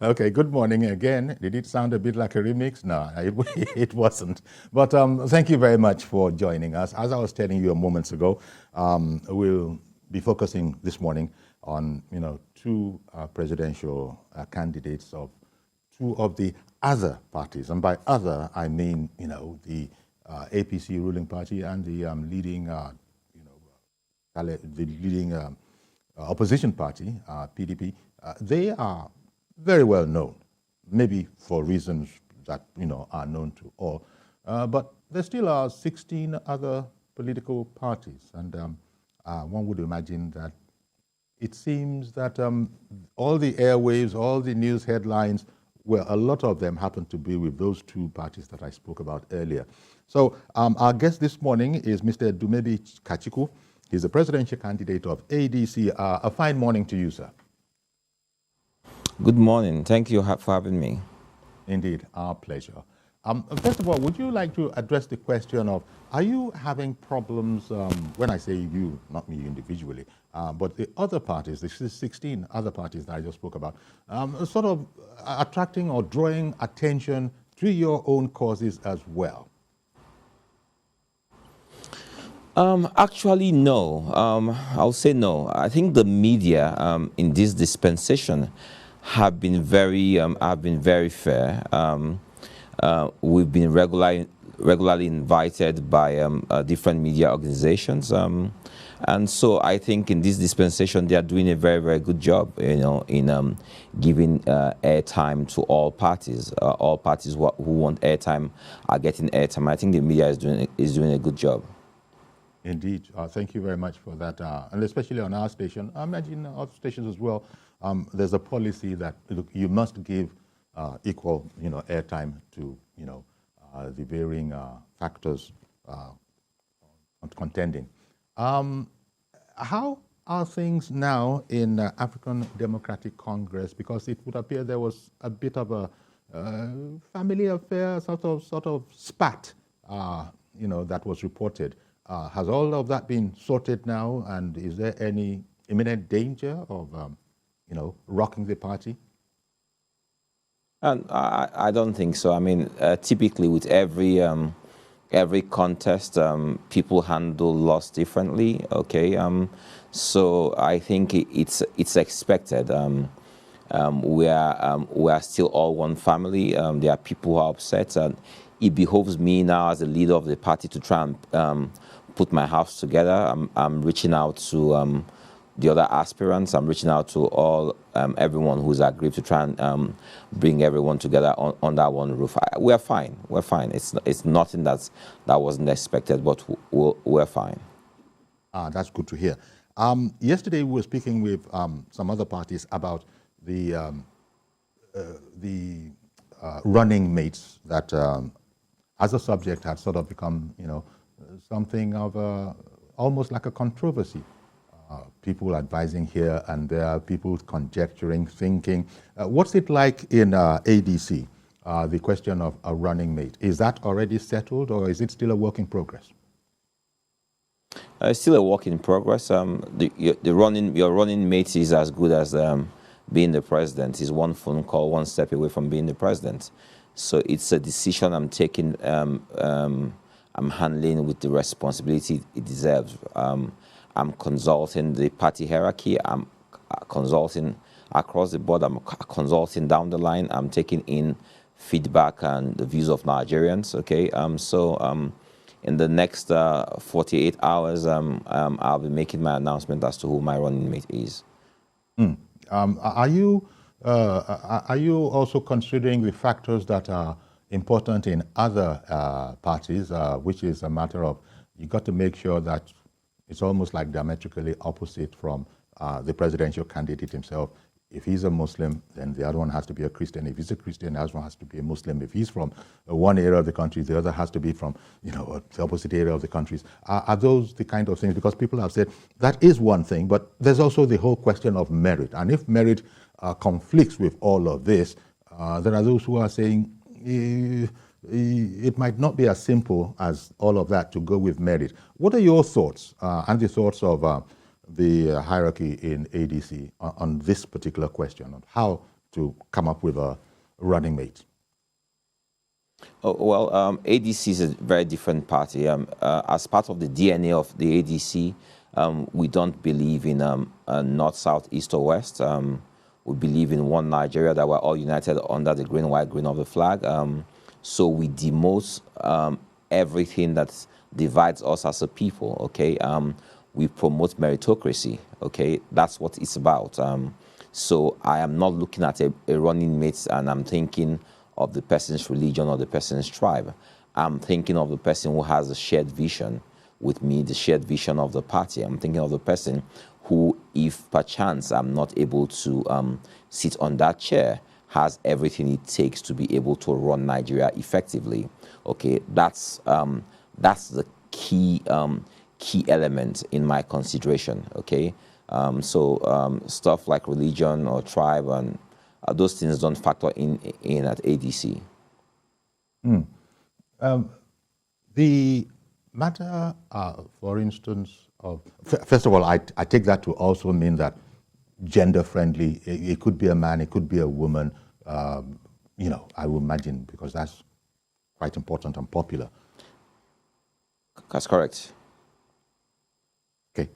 Okay, good morning again. Did it sound a bit like a remix? No, it wasn't. But thank you very much for joining us. As I was telling you a moment ago, we'll be focusing this morning on two presidential candidates of two of the other parties, and by other I mean the APC ruling party and the leading opposition party, PDP. They are very well known, maybe for reasons that are known to all. But there still are 16 other political parties, and one would imagine that it seems that all the airwaves, all the news headlines, well, a lot of them happen to be with those two parties that I spoke about earlier. So our guest this morning is Mr. Dumebi Kachikwu. He's the presidential candidate of ADC. A fine morning to you, sir. Good morning. Thank you for having me. Indeed, our pleasure. First of all, would you like to address the question of, are you having problems, when I say you, not me individually, but the other parties, the 16 other parties that I just spoke about, sort of attracting or drawing attention to your own causes as well? Actually, no. I'll say no. I think the media in this dispensation have been very fair. We've been regularly invited by different media organizations, and so I think in this dispensation they are doing a very, very good job, in giving airtime to all parties. All parties who want airtime are getting airtime. I think the media is doing a good job. Indeed. Thank you very much for that. And especially on our station, I imagine other stations as well, there's a policy that you must give equal airtime to the varying factors contending. How are things now in African Democratic Congress? Because it would appear there was a bit of a family affair, sort of spat, that was reported. Has all of that been sorted now, and is there any imminent danger of, rocking the party? And I don't think so. I mean, typically with every contest, people handle loss differently. Okay, so I think it's expected. We are still all one family. There are people who are upset, and it behoves me now as the leader of the party to try and put my house together. I'm reaching out to the other aspirants. I'm reaching out to everyone who's agreed to try and bring everyone together under one roof. We're fine. We're fine. It's nothing that wasn't expected, but we're fine. That's good to hear. Yesterday we were speaking with some other parties about the running mates that, as a subject, had sort of become, something of almost like a controversy. People advising here and there, people conjecturing, thinking. What's it like in ADC, the question of a running mate? Is that already settled, or is it still a work in progress? It's still a work in progress. Your running mate is as good as being the president. Is one phone call, one step away from being the president. So it's a decision I'm taking. I'm handling with the responsibility it deserves. I'm consulting the party hierarchy. I'm consulting across the board. I'm consulting down the line. I'm taking in feedback and the views of Nigerians. Okay. In the next 48 hours, I'll be making my announcement as to who my running mate is. Are you also considering the factors that are important in other parties, which is a matter of you got to make sure that it's almost like diametrically opposite from the presidential candidate himself. If he's a Muslim, then the other one has to be a Christian. If he's a Christian, the other one has to be a Muslim. If he's from one area of the country, the other has to be from the opposite area of the countries. Are those the kind of things? Because people have said that is one thing, but there's also the whole question of merit. And if merit conflicts with all of this, there are those who are saying it might not be as simple as all of that to go with merit. What are your thoughts and the thoughts of the hierarchy in ADC on this particular question of how to come up with a running mate? Oh, well, ADC is a very different party. As part of the DNA of the ADC, we don't believe in north, south, east, or west. We believe in one Nigeria, that we're all united under the green, white, green of the flag. So we demote everything that divides us as a people, okay? We promote meritocracy, okay? That's what it's about. So I am not looking at a running mate and I'm thinking of the person's religion or the person's tribe. I'm thinking of the person who has a shared vision with me, the shared vision of the party. I'm thinking of the person who, if perchance I'm not able to sit on that chair, has everything it takes to be able to run Nigeria effectively. Okay, that's the key element in my consideration. Okay, stuff like religion or tribe and those things don't factor in at ADC. The matter, for instance, of first of all, I take that to also mean that gender-friendly. It could be a man, it could be a woman. You know, I would imagine, because that's quite important and popular. That's correct. Okay.